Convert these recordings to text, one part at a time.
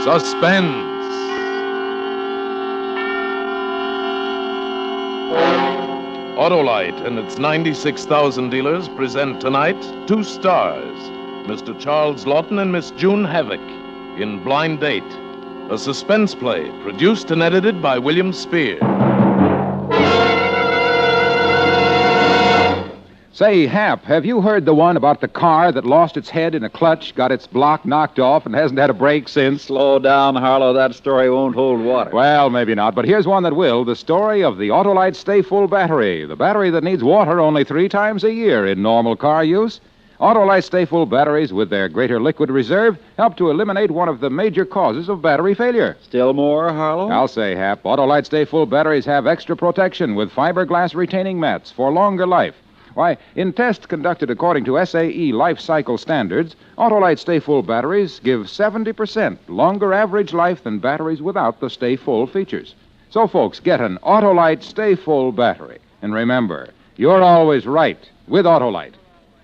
Suspense. Autolite and its 96,000 dealers present tonight two stars, Mr. Charles Lawton and Miss June Havoc, in Blind Date, a suspense play produced and edited by William Spear. Say, Hap, have you heard the one about the car that lost its head in a clutch, got its block knocked off, and hasn't had a brake since? Slow down, Harlow. That story won't hold water. Well, maybe not, but here's one that will. The story of the Autolite Stay Full battery, the battery that needs water only 3 times a year in normal car use. Autolite Stay Full batteries, with their greater liquid reserve, help to eliminate one of the major causes of battery failure. Still more, Harlow? I'll say, Hap, Autolite Stay Full batteries have extra protection with fiberglass retaining mats for longer life. Why, in tests conducted according to SAE life cycle standards, Autolite Stay Full batteries give 70% longer average life than batteries without the Stay Full features. So, folks, get an Autolite Stay Full battery. And remember, you're always right with Autolite.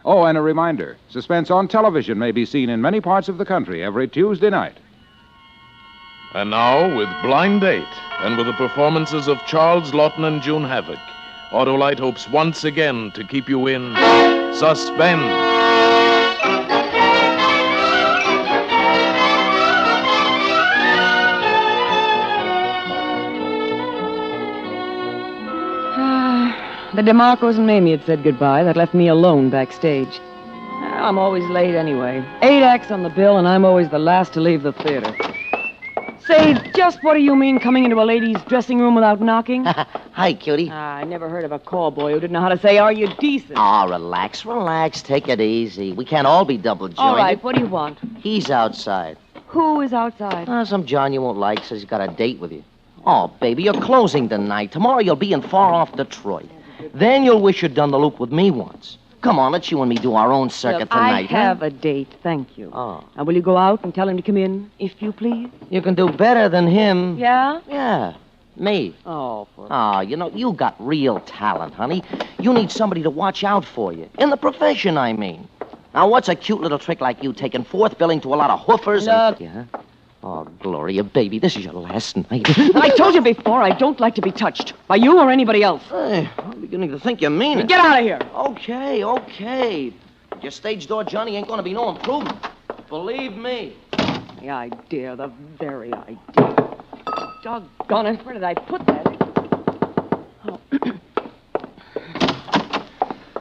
Oh, and a reminder, Suspense on television may be seen in many parts of the country every Tuesday night. And now, with Blind Date, and with the performances of Charles Lawton and June Havoc, Autolite hopes once again to keep you in suspense. The DeMarcos and Mamie had said goodbye. That left me alone backstage. I'm always late anyway. 8 acts on the bill, and I'm always the last to leave the theater. Say, just what do you mean coming into a lady's dressing room without knocking? Hi, cutie. I never heard of a call boy who didn't know how to say, are you decent? Oh, relax. Take it easy. We can't all be double-jointed. All right, what do you want? He's outside. Who is outside? Some John you won't like says he's got a date with you. Oh, baby, you're closing tonight. Tomorrow you'll be in far-off Detroit. Then you'll wish you'd done the loop with me once. Come on, let's you and me do our own circuit tonight. I have a date, thank you. Oh. Now, will you go out and tell him to come in, if you please? You can do better than him. Yeah? Yeah, me. Oh, You got real talent, honey. You need somebody to watch out for you. In the profession, I mean. Now, what's a cute little trick like you taking fourth billing to a lot of hoofers? Look. Yeah? Oh, Gloria, baby, this is your last night. I told you before, I don't like to be touched. By you or anybody else. Hey, I'm beginning to think you mean it. Get out of here. Okay. Your stage door Johnny ain't gonna be no improvement. Believe me. The idea, the very idea. Doggone it, where did I put that? Oh.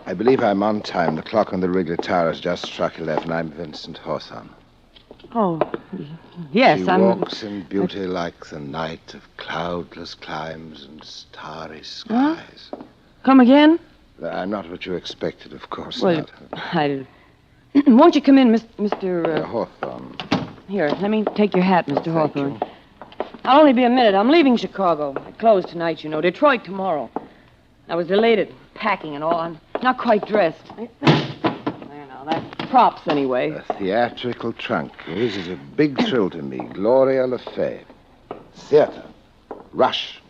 I believe I'm on time. The clock on the Wrigley Tower has just struck 11. I'm Vincent Hawthorne. Oh, yes, She walks in beauty like the night of cloudless climes and starry skies. Come again? I'm not what you expected, of course Well, not. Won't you come in, Mr. Hawthorne. Here, let me take your hat, Mr. Hawthorne. I'll only be a minute. I'm leaving Chicago. I close tonight, you know. Detroit tomorrow. I was delayed at packing and all. I'm not quite dressed. There now, that's props anyway. A theatrical trunk. This is a big thrill to me. Gloria Le Fay. Theater. Rush.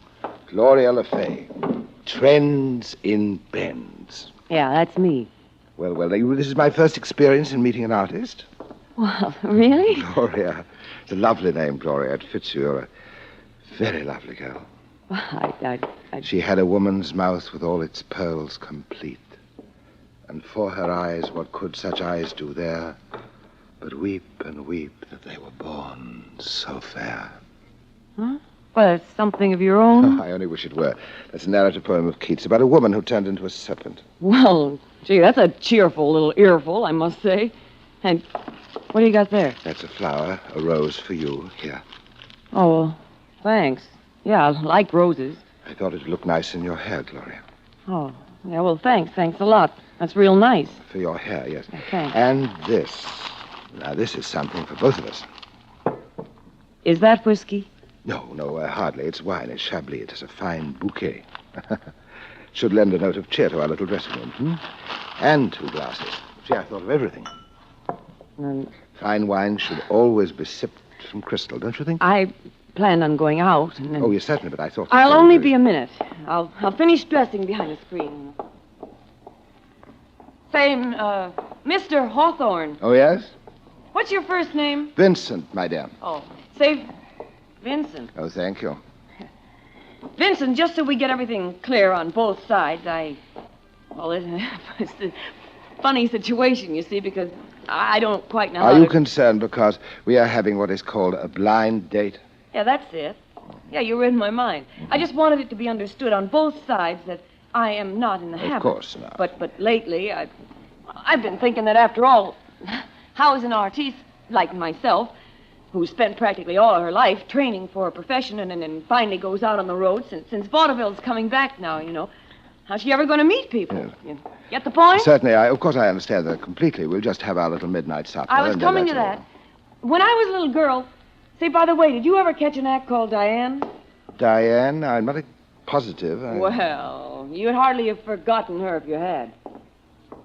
Gloria Le Fay. Trends in Bends. Yeah, that's me. Well, this is my first experience in meeting an artist. Well, really? Gloria. It's a lovely name, Gloria. It fits you. You're a very lovely girl. I... She had a woman's mouth with all its pearls complete. And for her eyes, what could such eyes do there but weep and weep that they were born so fair? Huh? Well, it's something of your own. Oh, I only wish it were. That's a narrative poem of Keats about a woman who turned into a serpent. Well, gee, that's a cheerful little earful, I must say. And what do you got there? That's a flower, a rose for you. Here. Oh, well, thanks. Yeah, I like roses. I thought it'd look nice in your hair, Gloria. Oh, yeah, well, thanks a lot. That's real nice. For your hair, yes. Thanks. And this. Now, this is something for both of us. Is that whiskey? No, hardly. It's wine. It's Chablis. It has a fine bouquet. Should lend a note of cheer to our little dressing room, And 2 glasses. See, I thought of everything. Fine wine should always be sipped from crystal, don't you think? I planned on going out and then... Oh, yes, certainly, but I thought... I'll only be a minute. I'll finish dressing behind the screen. Say, Mr. Hawthorne. Oh, yes? What's your first name? Vincent, my dear. Oh, Say, Vincent. Oh, thank you. Vincent, just so we get everything clear on both sides, well, it's a funny situation, you see, because I don't quite know how Are you to... concerned because we are having what is called a blind date? Yeah, that's it. Yeah, you read my mind. I just wanted it to be understood on both sides that I am not in the habit. Of course not. But lately, I've been thinking that after all, how is an artiste like myself, who spent practically all of her life training for a profession and then finally goes out on the road since vaudeville's coming back now, you know, how's she ever going to meet people? Yes. You get the point? Certainly, of course I understand that completely. We'll just have our little midnight supper. I was and coming to that's that. When I was a little girl, say, by the way, did you ever catch an act called Diane? all. Diane, I'm not positive. Well, you'd hardly have forgotten her if you had.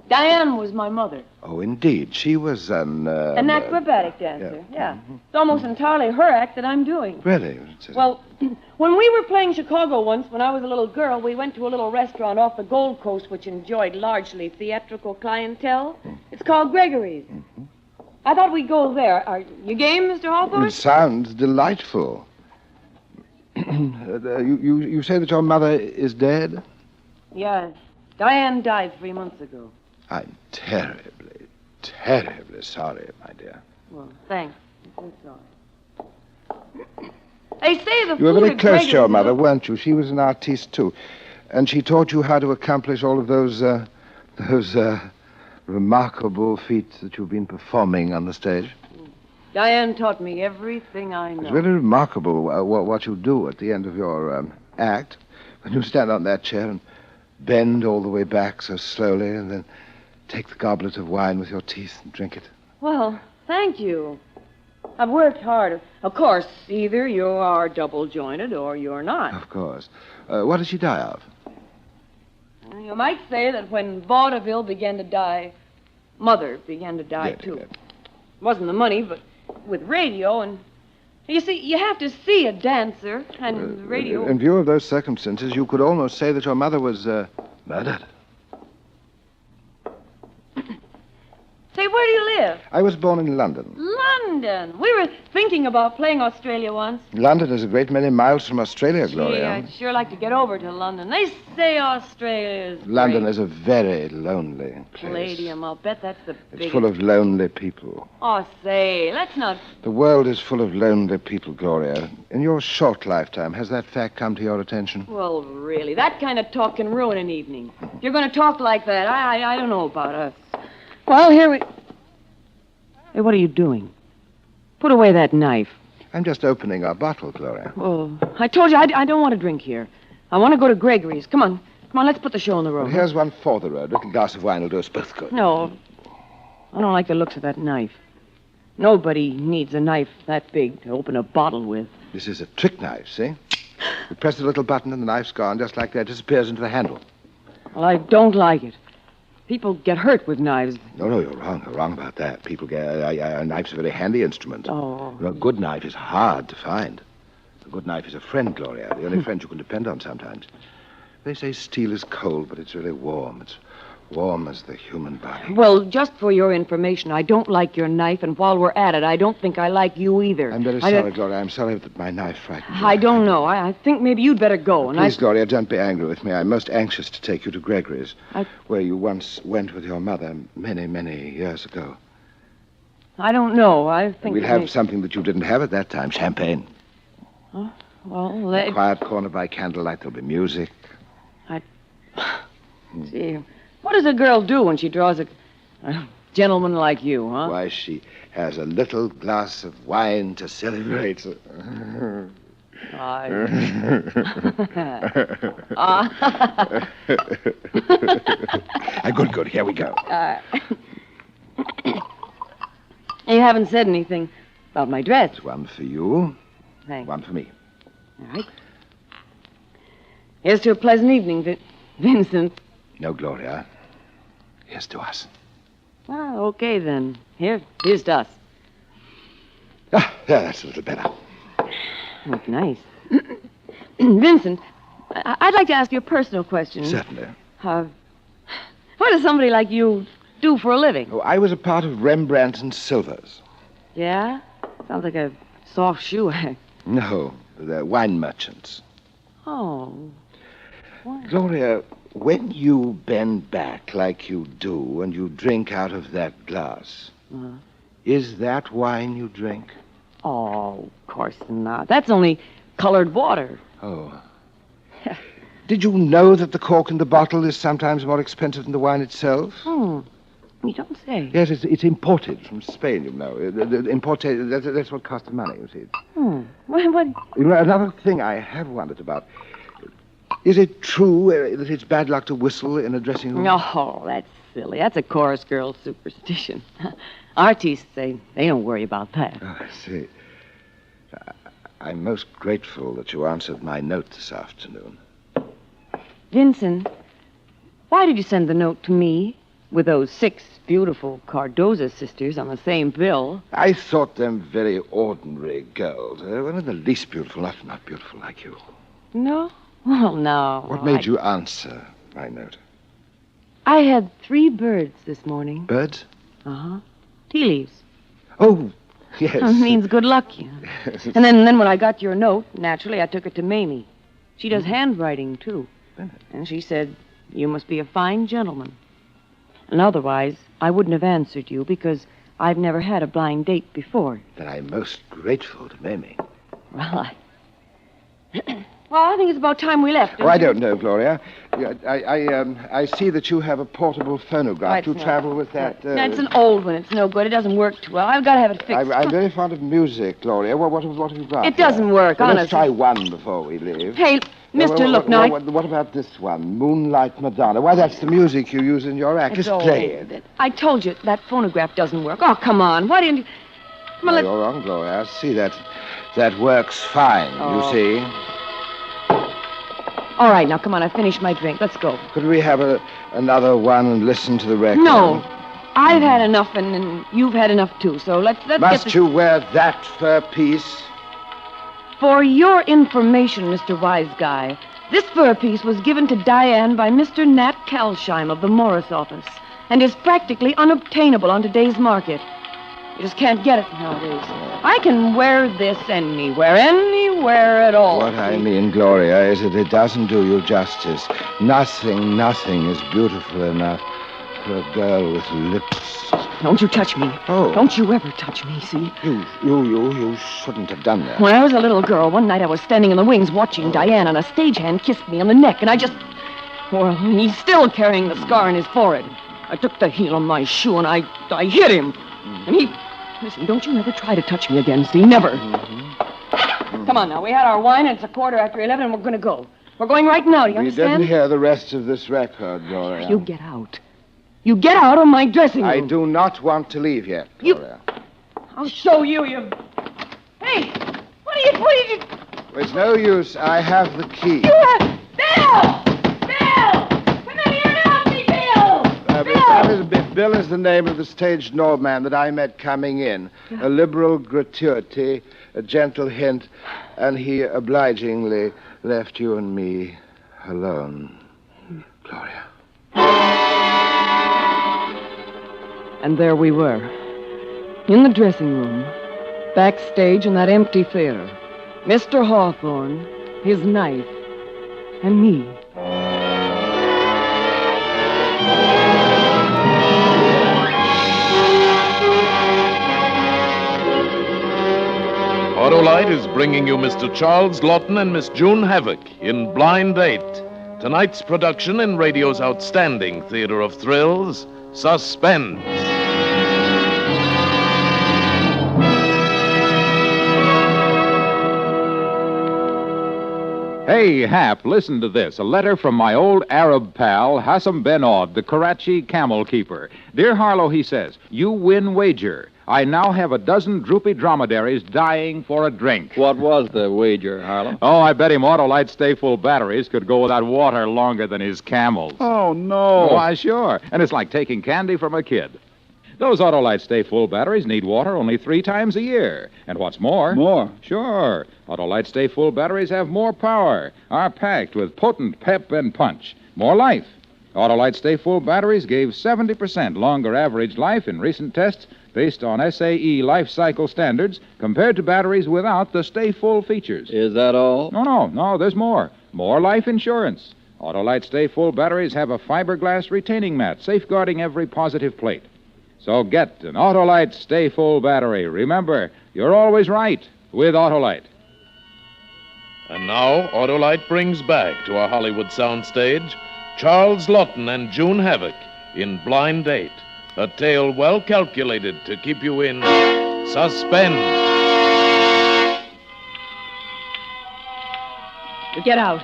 Diane was my mother. Oh, indeed. She was an Acrobatic dancer, yeah. It's almost entirely her act that I'm doing. Really? Well, when we were playing Chicago once, when I was a little girl, we went to a little restaurant off the Gold Coast which enjoyed largely theatrical clientele. It's called Gregory's. I thought we'd go there. Are you game, Mr. Hawthorne? It sounds delightful. You say that your mother is dead? Yes. Diane died 3 months ago. I'm terribly, terribly sorry, my dear. Well, thanks. I'm so sorry. They say the You were food very at close to Gregory's your is mother, a- weren't you? She was an artiste, too. And she taught you how to accomplish all of those remarkable feats that you've been performing on the stage. Diane taught me everything I know. It's really remarkable what you do at the end of your act. When you stand on that chair and bend all the way back so slowly and then take the goblet of wine with your teeth and drink it. Well, thank you. I've worked hard. Of course, either you are double-jointed or you're not. Of course. What did she die of? You might say that when vaudeville began to die, Mother began to die, Yes, too. yes. It wasn't the money, but with radio and... You see, you have to see a dancer, and radio... In view of those circumstances, you could almost say that your mother was murdered. Say, where do you live? I was born in London. London. We were thinking about playing Australia once. London is a great many miles from Australia, Gee, Gloria. I'd sure like to get over to London. They say Australia is London great. is a very lonely place. Palladium, I'll bet that's the It's biggest... full of lonely people. Oh, say, let's not... The world is full of lonely people, Gloria. In your short lifetime, has that fact come to your attention? Well, really, that kind of talk can ruin an evening. If you're going to talk like that, I don't know about us. Well, here we... Hey, what are you doing? Put away that knife. I'm just opening our bottle, Gloria. Oh, I told you I don't want to drink here. I want to go to Gregory's. Come on, let's put the show on the road. Well, here's one for the road. A little glass of wine will do us both good. No, I don't like the looks of that knife. Nobody needs a knife that big to open a bottle with. This is a trick knife, see? You press the little button and the knife's gone, just like that. It disappears into the handle. Well, I don't like it. People get hurt with knives. No, you're wrong. You're wrong about that. People get... a knife's a very handy instrument. Oh. A good knife is hard to find. A good knife is a friend, Gloria. The only friend you can depend on sometimes. They say steel is cold, but it's really warm. It's warm as the human body. Well, just for your information, I don't like your knife, and while we're at it, I don't think I like you either. I'm very sorry, Gloria. I'm sorry that my knife frightened you. I don't know. I think maybe you'd better go. And Please, Gloria, don't be angry with me. I'm most anxious to take you to Gregory's, I- where you once went with your mother many, many years ago. I don't know. I think... We'll have something that you didn't have at that time, champagne. Well, A quiet corner by candlelight. There'll be music. Gee, what does a girl do when she draws a gentleman like you, huh? Why, she has a little glass of wine to celebrate. Good. Here we go. You haven't said anything about my dress. There's one for you, Thanks. one for me. All right. Here's to a pleasant evening, Vincent. No, Gloria. Here's to us. Well, okay, then. Here's to us. Ah, yeah, that's a little better. That's nice. Vincent, I'd like to ask you a personal question. Certainly. What does somebody like you do for a living? Oh, I was a part of Rembrandt and Silvers. Yeah? Sounds like a soft shoe. No, the wine merchants. Oh. What? Gloria, when you bend back like you do and you drink out of that glass, is that wine you drink? Oh, of course not. That's only colored water. Oh. Did you know that the cork in the bottle is sometimes more expensive than the wine itself? You don't say. Yes, it's imported from Spain, you know. That's what costs the money, you see. What? You know, another thing I have wondered about. Is it true that it's bad luck to whistle in a dressing room? Oh, that's silly. That's a chorus girl superstition. Artists, they don't worry about that. Oh, I see. I'm most grateful that you answered my note this afternoon. Vincent, why did you send the note to me with those 6 beautiful Cardoza sisters on the same bill? I thought them very ordinary girls. They weren't the least beautiful, not beautiful like you. No? Well, no. What made you answer my note? I had 3 birds this morning. Birds? Uh-huh. Tea leaves. Oh, yes. It means good luck, you know. And then when I got your note, naturally, I took it to Mamie. She does handwriting, too. And she said, you must be a fine gentleman. And otherwise, I wouldn't have answered you because I've never had a blind date before. Then I'm most grateful to Mamie. Well, I think it's about time we left. Oh, I don't know, Gloria. I see that you have a portable phonograph. You travel with that. No, it's an old one. It's no good. It doesn't work too well. I've got to have it fixed. I'm very fond of music, Gloria. What have you got? It doesn't work, Well, honestly. let's try one before we leave. Hey, mister, look, now. What about this one? Moonlight Madonna. Why, that's the music you use in your act. It's Just play it. I told you that phonograph doesn't work. Oh, come on. Why didn't you... Come on, You're wrong, Gloria. I see that works fine, you see. All right, now, come on. I finished my drink. Let's go. Could we have another one and listen to the record? No. I've had enough, and you've had enough, too. So let's get Must this... you wear that fur piece? For your information, Mr. Wise Guy, this fur piece was given to Diane by Mr. Nat Kalsheim of the Morris office and is practically unobtainable on today's market. You just can't get it nowadays. I can wear this anywhere at all. What I mean, Gloria, is that it doesn't do you justice. Nothing is beautiful enough for a girl with lips. Don't you touch me. Oh. Don't you ever touch me, see? You shouldn't have done that. When I was a little girl, one night I was standing in the wings watching Diane, and a stagehand kissed me on the neck, and I just... Well, he's still carrying the scar on his forehead. I took the heel of my shoe, and I hit him. And he... Listen, don't you ever try to touch me again, see? Never. Come on now. We had our wine, and it's 11:15, and we're going to go. We're going right now, do you understand? We didn't hear the rest of this record, Gloria. You get out. You get out of my dressing room. I do not want to leave yet, Gloria. I'll show you, you... Hey! What did you... It's no use. I have the key. You have... Bill! Come in here and help me, Bill! Bill is the name of the stage doorman that I met coming in. A liberal gratuity, a gentle hint, and he obligingly left you and me alone. Gloria. And there we were, in the dressing room, backstage in that empty theater. Mr. Hawthorne, his knife, and me. Autolite is bringing you Mr. Charles Lawton and Miss June Havoc in Blind Date, tonight's production in radio's outstanding theater of thrills, Suspense. Hey, Hap, listen to this. A letter from my old Arab pal, Hassam Ben Od, the Karachi camel keeper. Dear Harlow, he says, you win wager. I now have a dozen droopy dromedaries dying for a drink. What was the wager, Harlow? Oh, I bet him Autolite Stay Full batteries could go without water longer than his camels. Oh, no. Why, sure. And it's like taking candy from a kid. Those Autolite Stay Full batteries need water only 3 times a year. And what's more... More? Sure. Autolite Stay Full batteries have more power, are packed with potent pep and punch, more life. Autolite Stay Full batteries gave 70% longer average life in recent tests based on SAE life cycle standards compared to batteries without the Stay Full features. Is that all? No, there's more. More life insurance. Autolite Stay Full batteries have a fiberglass retaining mat safeguarding every positive plate. So get an Autolite Stay Full battery. Remember, you're always right with Autolite. And now, Autolite brings back to our Hollywood soundstage Charles Lawton and June Havoc in Blind Date, a tale well calculated to keep you in suspense. Get out.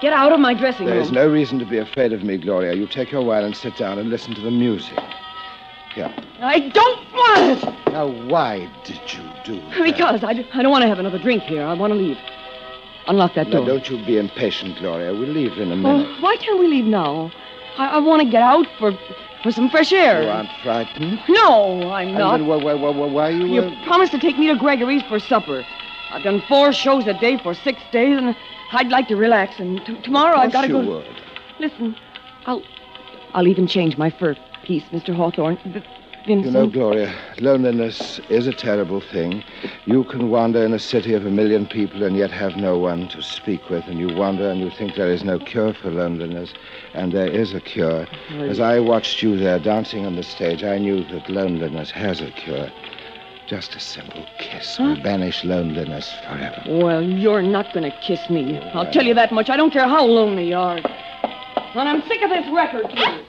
Get out of my dressing room. There is no reason to be afraid of me, Gloria. You take your while and sit down and listen to the music. Here. I don't want it! Now, why did you do that? Because I don't want to have another drink here. I want to leave. Unlock that door. Now, don't you be impatient, Gloria. We'll leave in a minute. Oh, why can't we leave now? I want to get out for some fresh air. You aren't frightened? No, I'm not. And then why you... You promised to take me to Gregory's for supper. I've done 4 shows a day for 6 days, and I'd like to relax. And tomorrow I've got to go... you would. Listen, I'll even change my fur piece, Mr. Hawthorne. Vincent. You know, Gloria, loneliness is a terrible thing. You can wander in a city of 1 million people and yet have no one to speak with. And you wander and you think there is no cure for loneliness. And there is a cure. As I watched you there dancing on the stage, I knew that loneliness has a cure. Just a simple kiss will banish loneliness forever. Well, you're not going to kiss me. I'll tell you that much. I don't care how lonely you are. And I'm sick of this record, too.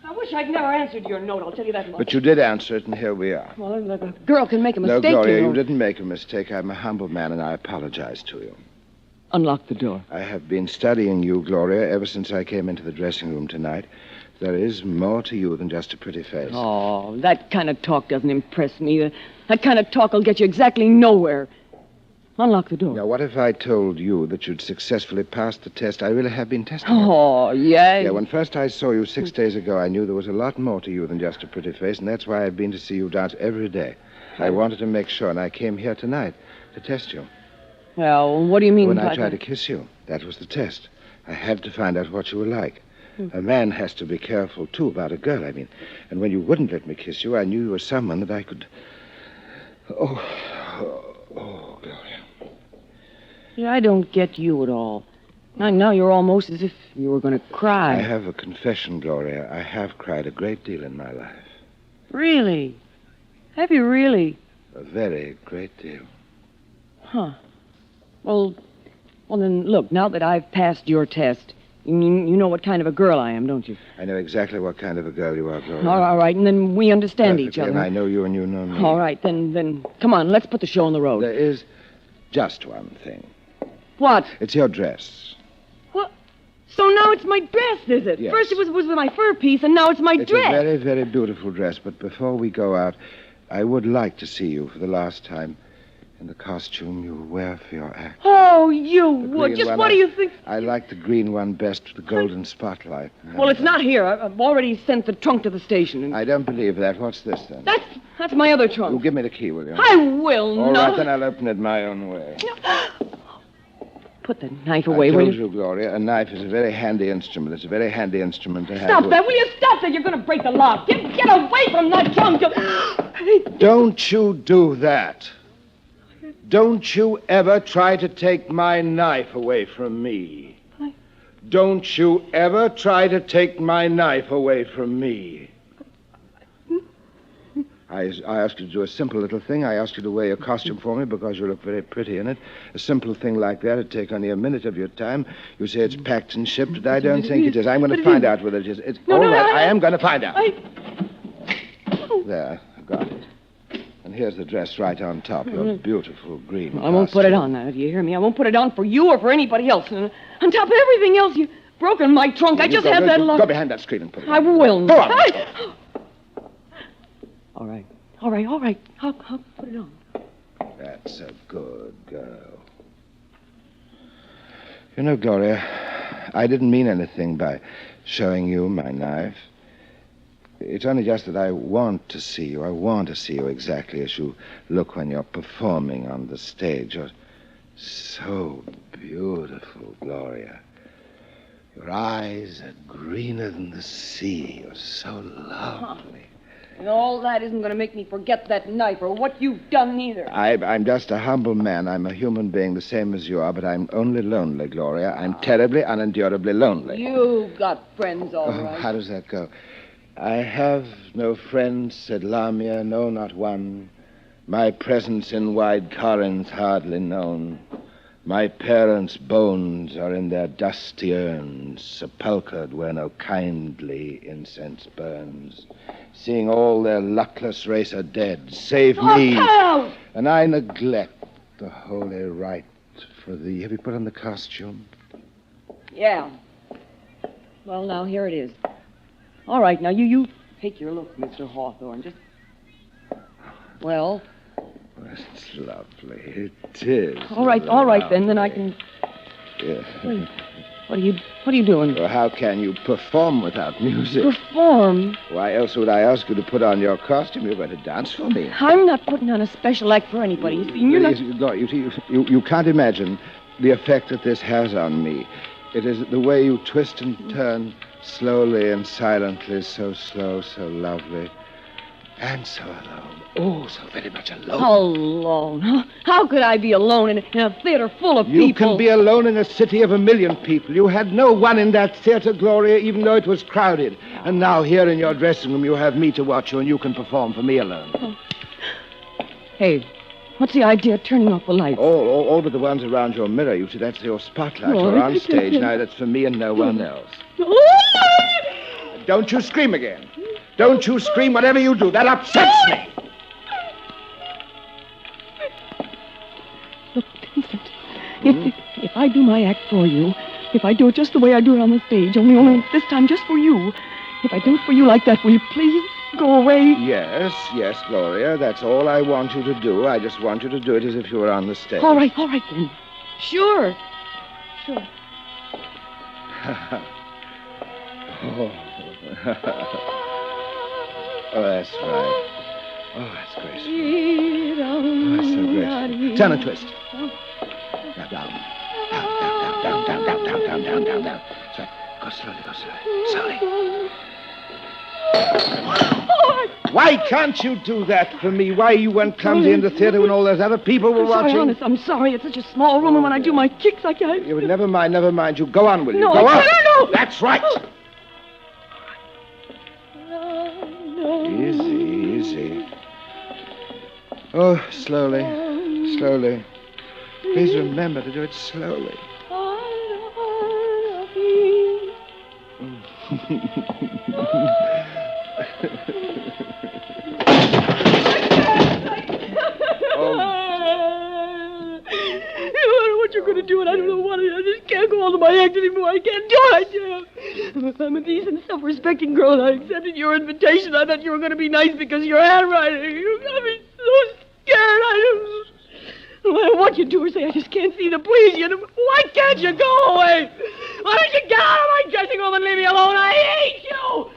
I wish I'd never answered your note, I'll tell you that much. But you did answer it, and here we are. Well, a girl can make a mistake, No, Gloria, you know. you didn't make a mistake. I'm a humble man, and I apologize to you. Unlock the door. I have been studying you, Gloria, ever since I came into the dressing room tonight. There is more to you than just a pretty face. Oh, that kind of talk doesn't impress me. That kind of talk will get you exactly nowhere. Unlock the door. Now, what if I told you that you'd successfully passed the test I really have been testing? Oh, yeah? Yeah, when first I saw you 6 days ago, I knew there was a lot more to you than just a pretty face, and that's why I've been to see you dance every day. I wanted to make sure, and I came here tonight to test you. Well, what do you mean When by I tried that? to kiss you, that was the test. I had to find out what you were like. A man has to be careful, too, about a girl, I mean. And when you wouldn't let me kiss you, I knew you were someone that I could... Oh, Gloria. Yeah, I don't get you at all. Now you're almost as if you were going to cry. I have a confession, Gloria. I have cried a great deal in my life. Really? Have you really? A very great deal. Huh. Well, then, look, now that I've passed your test, you know what kind of a girl I am, don't you? I know exactly what kind of a girl you are, Gloria. All right, and then we understand each Perfectly, other. And I know you and you know me. All right, then, come on, let's put the show on the road. There is just one thing. What? It's your dress. What? So now it's my dress, is it? Yes. First it was with my fur piece, and now it's my It's dress. a very, very beautiful dress, but before we go out, I would like to see you for the last time in the costume you wear for your act. Oh, you The would. green Just one, what do you think? I like the green one best with the golden spotlight. Well, it's not here. I've already sent the trunk to the station. And I don't believe that. What's this, then? That's my other Oh, trunk. give me the key, will you? I will All not. right, then I'll open it my own way. Put the knife away, I will told you? you, Gloria, a knife is a very handy instrument. It's a very handy instrument to have. Stop with- that. Will you stop that? You're going to break the lock. Get away from that trunk. Don't you do that. Don't you ever try to take my knife away from me. Don't you ever try to take my knife away from me. I asked you to do a simple little thing. I asked you to wear your costume for me because you look very pretty in it. A simple thing like that would take only a minute of your time. You say it's packed and shipped, but I don't think it is. I'm going to find out whether it is. It's all right. I am going to find out. There, I got it. And here's the dress right on top. Your beautiful green I won't put it on now, do you hear me? I won't put it on for you or for anybody else. And on top of everything else, you've broken my trunk. I just have that lock. Go behind that screen and put it on. I will Go not. on. All right. I'll put it on. That's a good girl. You know, Gloria, I didn't mean anything by showing you my knife. It's only just that I want to see you. I want to see you exactly as you look when you're performing on the stage. You're so beautiful, Gloria. Your eyes are greener than the sea. You're so lovely. And all that isn't going to make me forget that knife or what you've done either. I'm just a humble man. I'm a human being the same as you are, but I'm only lonely, Gloria. I'm terribly, unendurably lonely. You've got friends, all Oh, right. how does that go? I have no friends, said Lamia, no, not one. My presence in wide Corinth hardly known. My parents' bones are in their dusty urns, sepulchred where no kindly incense burns. Seeing all their luckless race are dead, save me. Out! And I neglect the holy rite for thee. Have you put on the costume? Yeah. Well, now, here it is. All right, now, you take your look, Mr. Hawthorne. Just... Well... Well, it's lovely. It is. All right, then I can... Yeah. What are you doing? Well, how can you perform without music? Perform? Why else would I ask you to put on your costume? You're going to dance for me. I'm not putting on a special act for anybody. You see, you're not... You can't imagine the effect that this has on me. It is the way you twist and turn slowly and silently, so slow, so lovely, and so alone. Oh, so very much alone. Alone? How could I be alone in a theater full of people? You can be alone in a city of 1 million people. You had no one in that theater, Gloria, even though it was crowded. And now here in your dressing room, you have me to watch you, and you can perform for me alone. Oh. Hey, what's the idea of turning off the lights? All but the ones around your mirror. You see, that's your spotlight. Oh, You're on stage now. That's for me and no one else. Don't you scream again. Don't you scream, whatever you do. That upsets me. Look, Vincent, if I do my act for you, if I do it just the way I do it on the stage, only this time just for you, if I do it for you like that, will you please go away? Yes, Gloria. That's all I want you to do. I just want you to do it as if you were on the stage. All right then. Sure. Oh, that's right. Oh, that's graceful. Oh, that's so graceful. Turn and twist. Now down. Down. That's right. Go slowly. Why can't you do that for me? Why you went clumsy in the theater when all those other people were watching? Honest, I'm sorry. It's such a small room, and when I do my kicks, I can't... Never mind. You go on, will you? No, Go on. No. That's right. No. Easy. Oh, slowly. Please remember to do it slowly. What you're going to do, and I don't know what. I just can't go on to my act anymore. I can't do it. I'm a decent, self-respecting girl, and I accepted your invitation. I thought you were going to be nice because of your handwriting. You're going to be so scared. No matter what you do or say, I just can't see to please you. Why can't you go away? Why don't you get out of my dressing room and leave me alone? I hate you.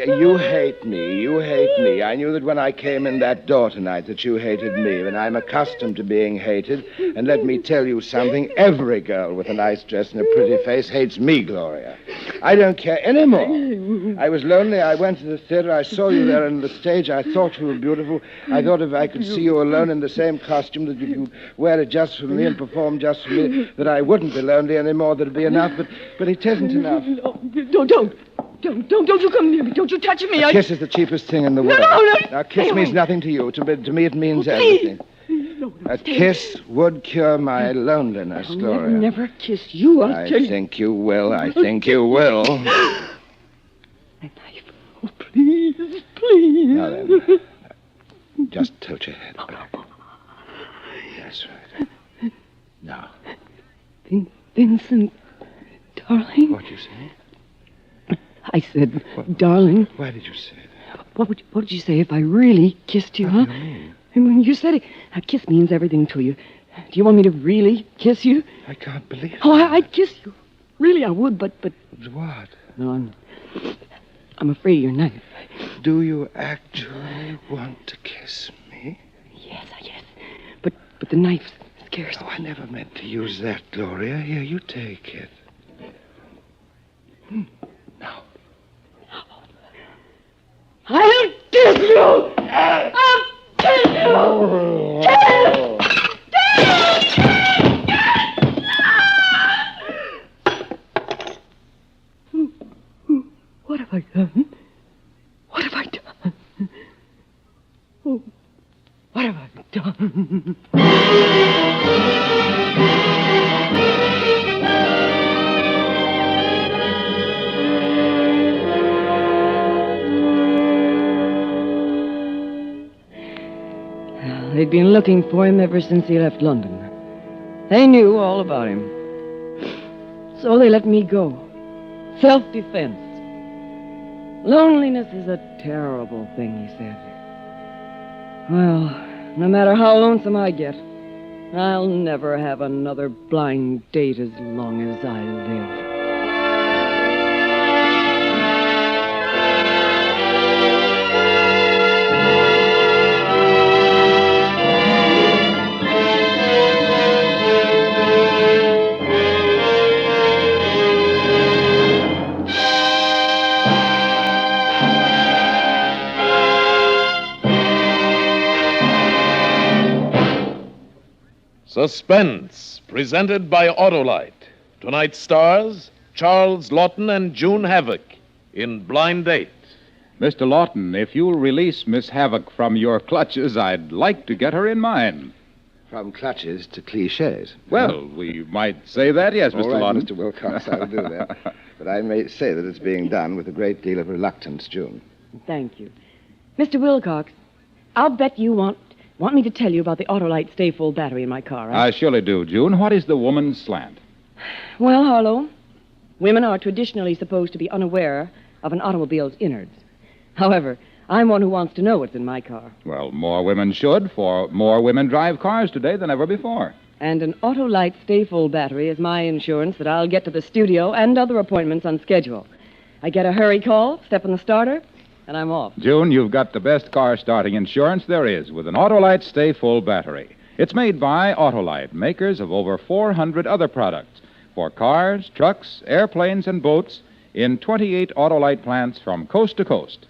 You hate me. I knew that when I came in that door tonight that you hated me, and I'm accustomed to being hated. And let me tell you something, every girl with a nice dress and a pretty face hates me, Gloria. I don't care anymore. I was lonely. I went to the theater. I saw you there on the stage. I thought you were beautiful. I thought if I could see you alone in the same costume, that if you wear it just for me and perform just for me, that I wouldn't be lonely anymore. That'd be enough. But it isn't enough. Don't you come near me. Don't you touch me. A kiss is the cheapest thing in the world. No. Now, kiss means nothing to you. To me, it means everything. A kiss would cure my loneliness, Gloria. I'll never kiss you, I think you will. A knife. Oh, please. Now then, just tilt your head back. That's right. Now. Vincent, darling. What'd you say? I said, darling. Why did you say that? What would you say if I really kissed you, What do you mean? When you said it, a kiss means everything to you. Do you want me to really kiss you? I can't believe it. Oh, I'd kiss you. Really, I would, but... What? No, I'm afraid of your knife. Do you actually want to kiss me? Yes. But the knife scares me. Oh, I never meant to use that, Gloria. Here, you take it. I'll kill you! I'll kill you! Kill! What have I done? What have I done? Oh, what have I done? They'd been looking for him ever since he left London. They knew all about him. So they let me go. Self-defense. Loneliness is a terrible thing, he said. Well, no matter how lonesome I get, I'll never have another blind date as long as I live. Suspense, presented by Autolite. Tonight's stars, Charles Lawton and June Havoc in Blind Date. Mr. Lawton, if you'll release Miss Havoc from your clutches, I'd like to get her in mine. From clutches to cliches. Well, we might say that, yes, Mr. All right, Lawton. Mr. Wilcox, I'll do that. But I may say that it's being done with a great deal of reluctance, June. Thank you. Mr. Wilcox, I'll bet you want me to tell you about the Autolite Stay Full battery in my car, right? I surely do, June. What is the woman's slant? Well, Harlow, women are traditionally supposed to be unaware of an automobile's innards. However, I'm one who wants to know what's in my car. Well, more women should, for more women drive cars today than ever before. And an Autolite Stay Full battery is my insurance that I'll get to the studio and other appointments on schedule. I get a hurry call, step on the starter, and I'm off. June, you've got the best car starting insurance there is with an Autolite Stay Full battery. It's made by Autolite, makers of over 400 other products for cars, trucks, airplanes, and boats in 28 Autolite plants from coast to coast.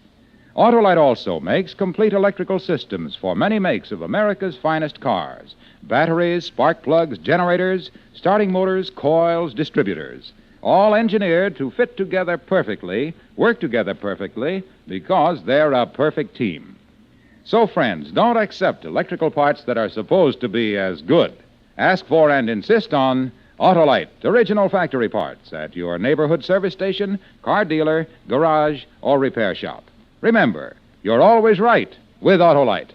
Autolite also makes complete electrical systems for many makes of America's finest cars. Batteries, spark plugs, generators, starting motors, coils, distributors. All engineered to fit together perfectly, work together perfectly, because they're a perfect team. So, friends, don't accept electrical parts that are supposed to be as good. Ask for and insist on Autolite, original factory parts at your neighborhood service station, car dealer, garage, or repair shop. Remember, you're always right with Autolite.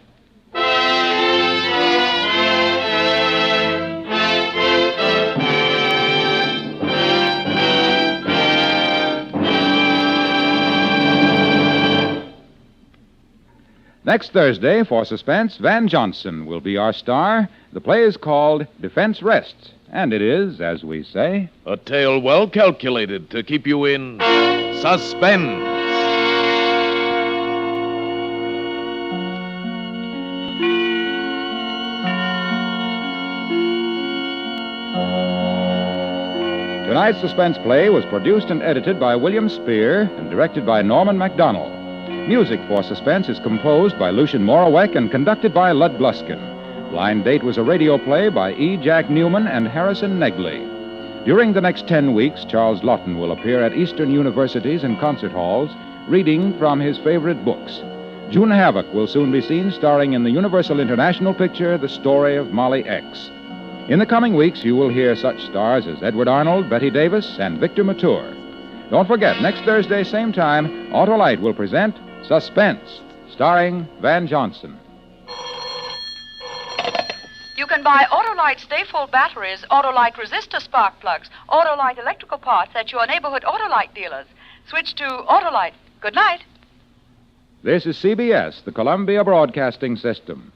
Next Thursday, for Suspense, Van Johnson will be our star. The play is called Defense Rests, and it is, as we say, A tale well calculated to keep you in suspense. Tonight's suspense play was produced and edited by William Spear and directed by Norman MacDonald. Music for Suspense is composed by Lucien Morawek and conducted by Lud Bluskin. Blind Date was a radio play by E. Jack Newman and Harrison Negley. During the next 10 weeks, Charles Lawton will appear at Eastern universities and concert halls, reading from his favorite books. June Havoc will soon be seen starring in the Universal International picture, The Story of Molly X. In the coming weeks, you will hear such stars as Edward Arnold, Betty Davis, and Victor Mature. Don't forget, next Thursday, same time, Autolite will present Suspense, starring Van Johnson. You can buy Autolite Stay Full batteries, Autolite resistor spark plugs, Autolite electrical parts at your neighborhood Autolite dealers. Switch to Autolite. Good night. This is CBS, the Columbia Broadcasting System.